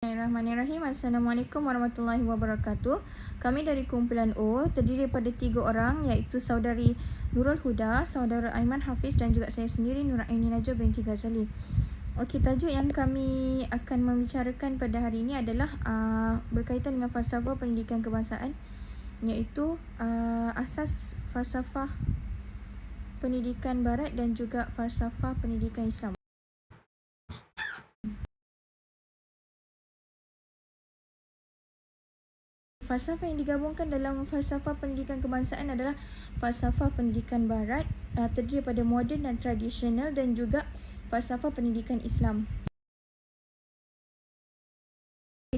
Bismillahirrahmanirrahim. Assalamualaikum warahmatullahi wabarakatuh. Kami dari kumpulan O terdiri daripada 3 orang, iaitu saudari Nurul Huda, saudara Aiman Hafiz dan juga saya sendiri Nuraini Najwa binti Ghazali. Okey, tajuk yang kami akan membicarakan pada hari ini adalah berkaitan dengan falsafah pendidikan kebangsaan, iaitu asas falsafah pendidikan barat dan juga falsafah pendidikan Islam. Falsafah yang digabungkan dalam falsafah pendidikan kebangsaan adalah falsafah pendidikan barat, terdiri daripada moden dan tradisional, dan juga falsafah pendidikan Islam.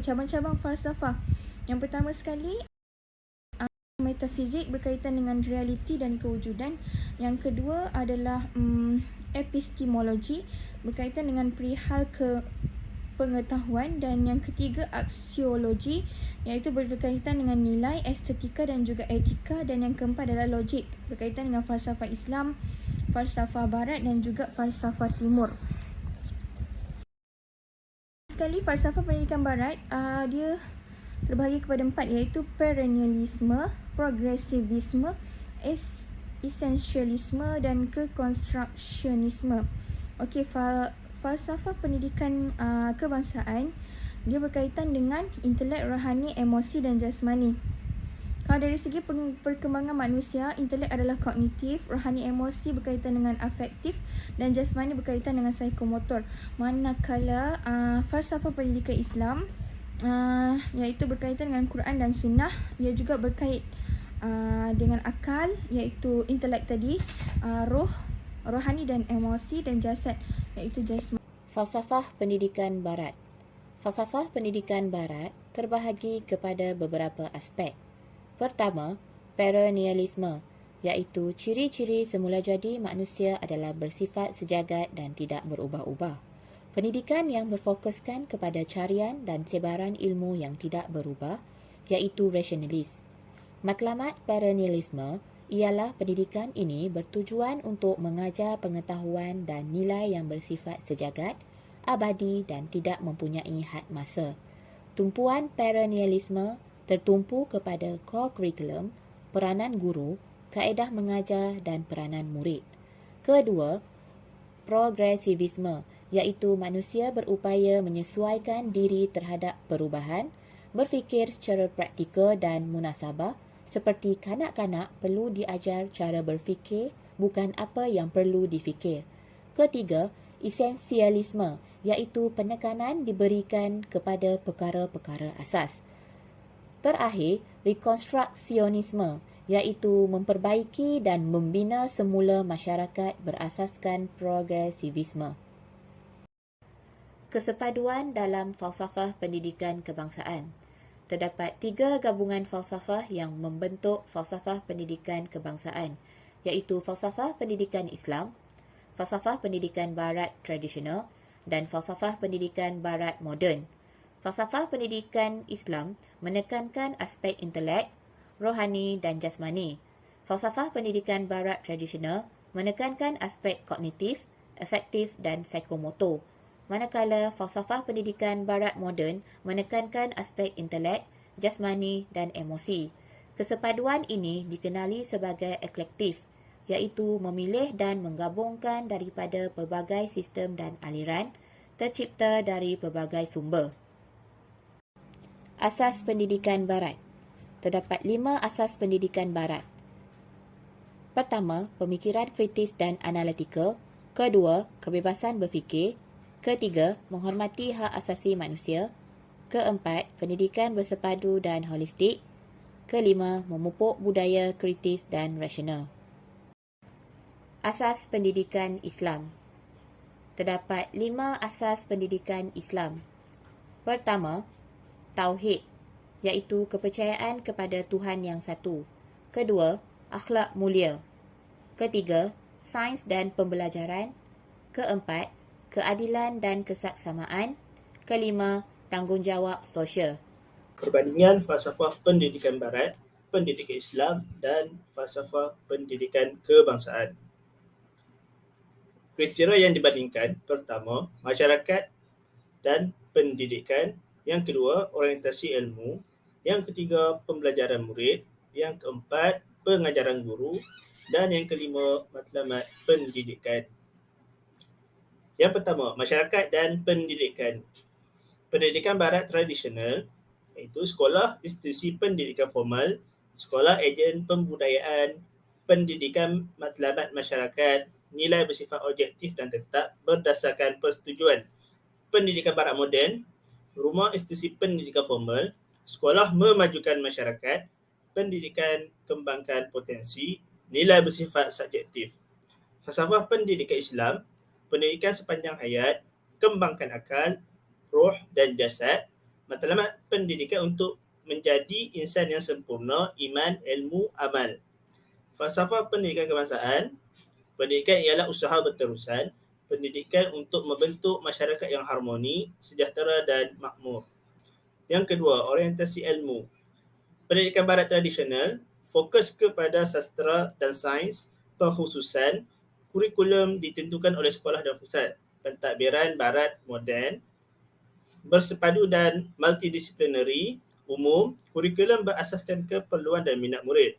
Cabang-cabang falsafah. Yang pertama sekali, metafizik berkaitan dengan realiti dan kewujudan. Yang kedua adalah epistemologi berkaitan dengan perihal pengetahuan, dan yang ketiga aksiologi, iaitu berkaitan dengan nilai, estetika dan juga etika, dan yang keempat adalah logik berkaitan dengan falsafah Islam, falsafah barat dan juga falsafah timur. Sekali falsafah pendidikan barat, dia terbahagi kepada 4, iaitu perennialisme, progresivisme, essentialisme dan kekonstruksionisme. Okey, falsafah pendidikan kebangsaan dia berkaitan dengan intelek, rohani, emosi dan jasmani. Kalau dari segi perkembangan manusia, intelek adalah kognitif, rohani emosi berkaitan dengan afektif dan jasmani berkaitan dengan psikomotor. Manakala falsafah pendidikan Islam iaitu berkaitan dengan Quran dan Sunnah, ia juga berkait dengan akal, iaitu intelek tadi, roh, rohani dan emosi, dan jasad, iaitu jasmani. Falsafah pendidikan barat. Falsafah pendidikan barat terbahagi kepada beberapa aspek. Pertama, perennialisme, iaitu ciri-ciri semula jadi manusia adalah bersifat sejagat dan tidak berubah-ubah. Pendidikan yang berfokuskan kepada carian dan sebaran ilmu yang tidak berubah, iaitu rasionalis. Matlamat perennialisme ialah pendidikan ini bertujuan untuk mengajar pengetahuan dan nilai yang bersifat sejagat, abadi dan tidak mempunyai had masa. Tumpuan perennialisme tertumpu kepada core curriculum, peranan guru, kaedah mengajar dan peranan murid. Kedua, progresivisme, iaitu manusia berupaya menyesuaikan diri terhadap perubahan, berfikir secara praktikal dan munasabah, seperti kanak-kanak perlu diajar cara berfikir, bukan apa yang perlu difikir. Ketiga, esensialisme, iaitu penekanan diberikan kepada perkara-perkara asas. Terakhir, rekonstruksionisme, iaitu memperbaiki dan membina semula masyarakat berasaskan progresivisme. Kesepaduan dalam falsafah pendidikan kebangsaan. Terdapat 3 gabungan falsafah yang membentuk falsafah pendidikan kebangsaan, iaitu falsafah pendidikan Islam, falsafah pendidikan barat tradisional dan falsafah pendidikan barat moden. Falsafah pendidikan Islam menekankan aspek intelek, rohani dan jasmani. Falsafah pendidikan barat tradisional menekankan aspek kognitif, afektif dan psikomotor. Manakala falsafah pendidikan barat moden menekankan aspek intelek, jasmani dan emosi. Kesepaduan ini dikenali sebagai eklektif, iaitu memilih dan menggabungkan daripada pelbagai sistem dan aliran, tercipta dari pelbagai sumber. Asas pendidikan barat. Terdapat 5 asas pendidikan barat. Pertama, pemikiran kritis dan analitikal. Kedua, kebebasan berfikir. Ketiga, menghormati hak asasi manusia. Keempat, pendidikan bersepadu dan holistik. Kelima, memupuk budaya kritis dan rasional. Asas pendidikan Islam. Terdapat 5 asas pendidikan Islam. Pertama, Tauhid, iaitu kepercayaan kepada Tuhan yang satu. Kedua, akhlak mulia. Ketiga, sains dan pembelajaran. Keempat, keadilan dan kesaksamaan. Kelima, tanggungjawab sosial. Perbandingan falsafah pendidikan barat, pendidikan Islam dan falsafah pendidikan kebangsaan. Kriteria yang dibandingkan, pertama, masyarakat dan pendidikan, Yang kedua, orientasi ilmu. Yang ketiga, pembelajaran murid. Yang keempat, pengajaran guru. Dan yang kelima, matlamat pendidikan. Yang pertama, masyarakat dan pendidikan. Pendidikan barat tradisional iaitu sekolah institusi pendidikan formal, sekolah ejen pembudayaan, pendidikan matlamat masyarakat, nilai bersifat objektif dan tetap berdasarkan persetujuan. Pendidikan barat moden, rumah institusi pendidikan formal, sekolah memajukan masyarakat, pendidikan kembangkan potensi, nilai bersifat subjektif. Falsafah pendidikan Islam, pendidikan sepanjang hayat, kembangkan akal, roh dan jasad, matlamat pendidikan untuk menjadi insan yang sempurna, iman, ilmu, amal. Falsafah pendidikan kebangsaan, pendidikan ialah usaha berterusan, pendidikan untuk membentuk masyarakat yang harmoni, sejahtera dan makmur. Yang kedua, orientasi ilmu. Pendidikan barat tradisional fokus kepada sastra dan sains, pengkhususan, kurikulum ditentukan oleh sekolah dan pusat. Pentadbiran barat moden, bersepadu dan multidisiplinary, umum, kurikulum berasaskan keperluan dan minat murid.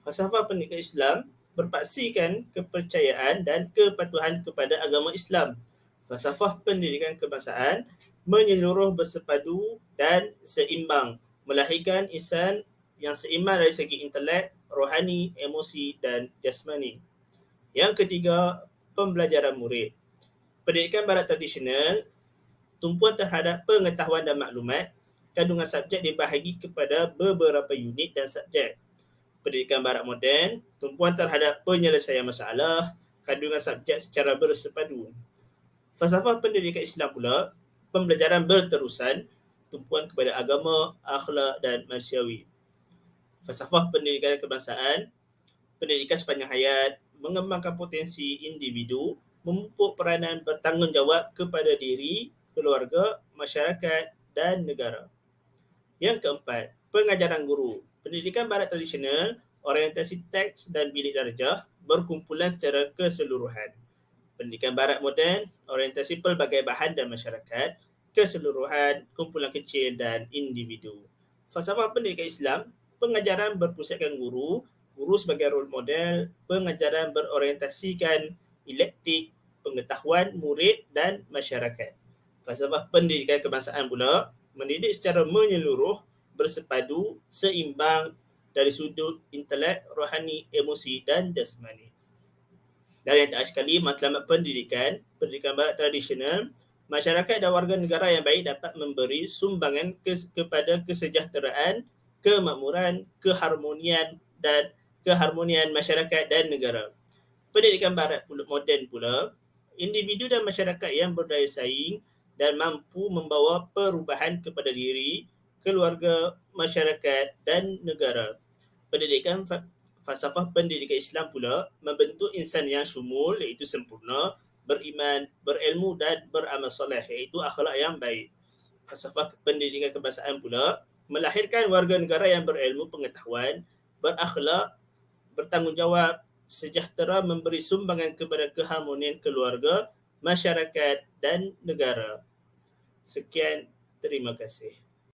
Falsafah pendidikan Islam berpaksikan kepercayaan dan kepatuhan kepada agama Islam. Falsafah pendidikan kebangsaan menyeluruh, bersepadu dan seimbang, melahirkan insan yang seimbang dari segi intelek, rohani, emosi dan jasmani. Yang ketiga, pembelajaran murid. Pendidikan barat tradisional tumpuan terhadap pengetahuan dan maklumat, kandungan subjek dibahagi kepada beberapa unit dan subjek. Pendidikan barat moden, tumpuan terhadap penyelesaian masalah, kandungan subjek secara bersepadu. Falsafah pendidikan Islam pula, pembelajaran berterusan, tumpuan kepada agama, akhlak dan manusiawi. Falsafah pendidikan kebangsaan, pendidikan sepanjang hayat, mengembangkan potensi individu, memupuk peranan bertanggungjawab kepada diri, keluarga, masyarakat dan negara. Yang keempat, pengajaran guru. Pendidikan barat tradisional, orientasi teks dan bilik darjah, berkumpulan secara keseluruhan. Pendidikan barat moden, orientasi pelbagai bahan dan masyarakat, keseluruhan, kumpulan kecil dan individu. Falsafah pendidikan Islam, pengajaran berpusatkan guru, guru sebagai role model, pengajaran berorientasikan elektik, pengetahuan murid dan masyarakat. Falsafah pendidikan kebangsaan pula, mendidik secara menyeluruh, bersepadu, seimbang dari sudut intelek, rohani, emosi dan jasmani. Dan yang terakhir sekali, matlamat pendidikan, pendidikan barat tradisional, masyarakat dan warga negara yang baik dapat memberi sumbangan kepada kesejahteraan, kemakmuran, keharmonian masyarakat dan negara. Pendidikan barat moden pula, individu dan masyarakat yang berdaya saing dan mampu membawa perubahan kepada diri, keluarga, masyarakat dan negara. Pendidikan falsafah pendidikan Islam pula membentuk insan yang syumul, iaitu sempurna, beriman, berilmu dan beramal soleh, iaitu akhlak yang baik. Falsafah pendidikan kebangsaan pula melahirkan warga negara yang berilmu pengetahuan, berakhlak, bertanggungjawab, sejahtera, memberi sumbangan kepada keharmonian keluarga, masyarakat dan negara. Sekian, terima kasih.